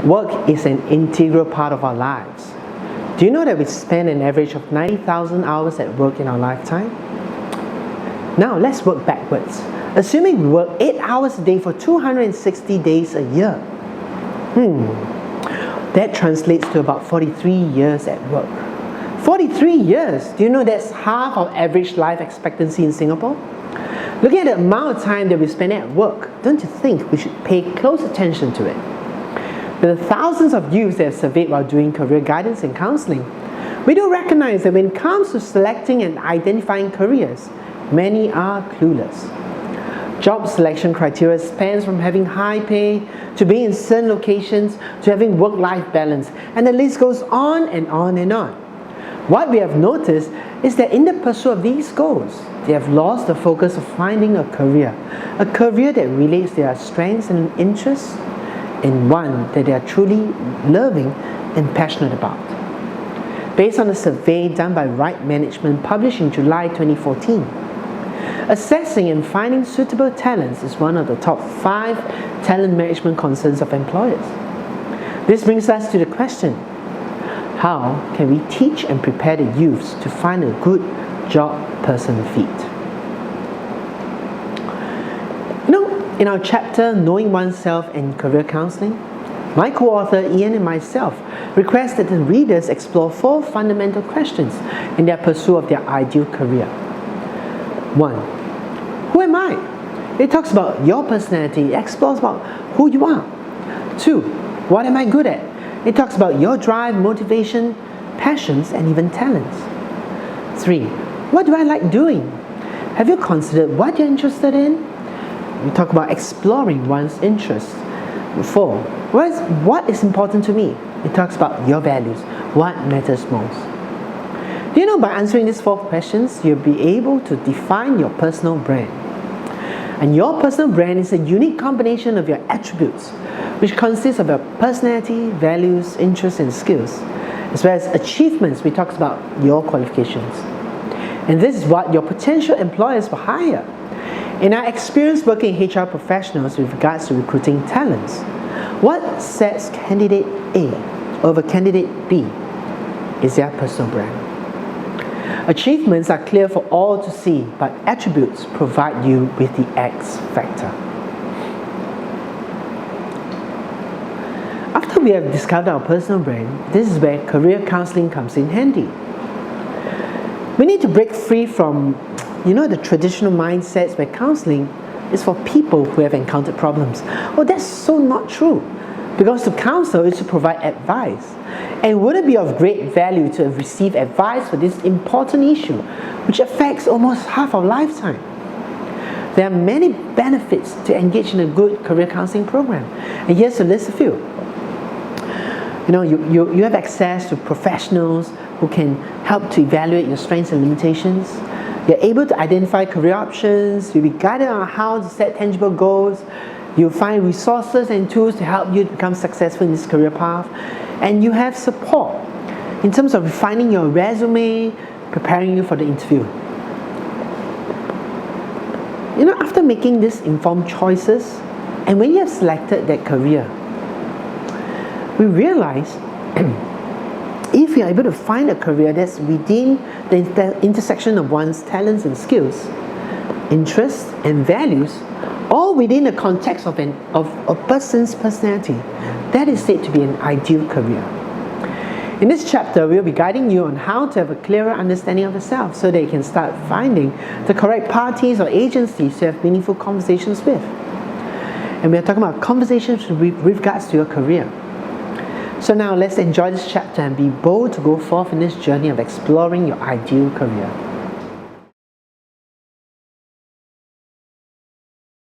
Work is an integral part of our lives. Do you know that we spend an average of 90,000 hours at work in our lifetime? Now let's work backwards. Assuming we work 8 hours a day for 260 days a year. That translates to about 43 years at work. 43 years! Do you know that's half of average life expectancy in Singapore? Looking at the amount of time that we spend at work, don't you think we should pay close attention to it? With the thousands of youths that have surveyed while doing career guidance and counselling, we do recognize that when it comes to selecting and identifying careers, many are clueless. Job selection criteria spans from having high pay, to being in certain locations, to having work-life balance, and the list goes on and on and on. What we have noticed is that in the pursuit of these goals, they have lost the focus of finding a career that relates to their strengths and interests, and one that they are truly loving and passionate about. Based on a survey done by Right Management published in July 2014, assessing and finding suitable talents is one of the top 5 talent management concerns of employers. This brings us to the question, how can we teach and prepare the youths to find a good job person fit? In our chapter, Knowing Oneself and Career Counselling, my co-author Ian and myself request that the readers explore 4 fundamental questions in their pursuit of their ideal career. 1. Who am I? It talks about your personality, it explores about who you are. 2. What am I good at? It talks about your drive, motivation, passions, and even talents. 3. What do I like doing? Have you considered what you're interested in? We talk about exploring one's interests. 4. What is important to me? It talks about your values, what matters most. Do you know, by answering these 4 questions, you'll be able to define your personal brand. And your personal brand is a unique combination of your attributes, which consists of your personality, values, interests, and skills, as well as achievements, which talks about your qualifications. And this is what your potential employers will hire. In our experience working in HR professionals with regards to recruiting talents, what sets candidate A over candidate B is their personal brand. Achievements are clear for all to see, but attributes provide you with the X factor. After we have discovered our personal brand, this is where career counselling comes in handy. We need to break free from the traditional mindsets where counselling is for people who have encountered problems. Oh, that's so not true. Because to counsel is to provide advice. And would it be of great value to receive advice for this important issue, which affects almost half our lifetime? There are many benefits to engage in a good career counselling program. And here's to list a few. You have access to professionals who can help to evaluate your strengths and limitations. You're able to identify career options. You'll be guided on how to set tangible goals. You'll find resources and tools to help you become successful in this career path. And you have support in terms of refining your resume, preparing you for the interview. After making these informed choices, and when you have selected that career, we realize if you're able to find a career that's within the intersection of one's talents and skills, interests and values, all within the context of a person's personality, that is said to be an ideal career. In this chapter, we'll be guiding you on how to have a clearer understanding of yourself so that you can start finding the correct parties or agencies to have meaningful conversations with. And we are talking about conversations with regards to your career. So now let's enjoy this chapter and be bold to go forth in this journey of exploring your ideal career.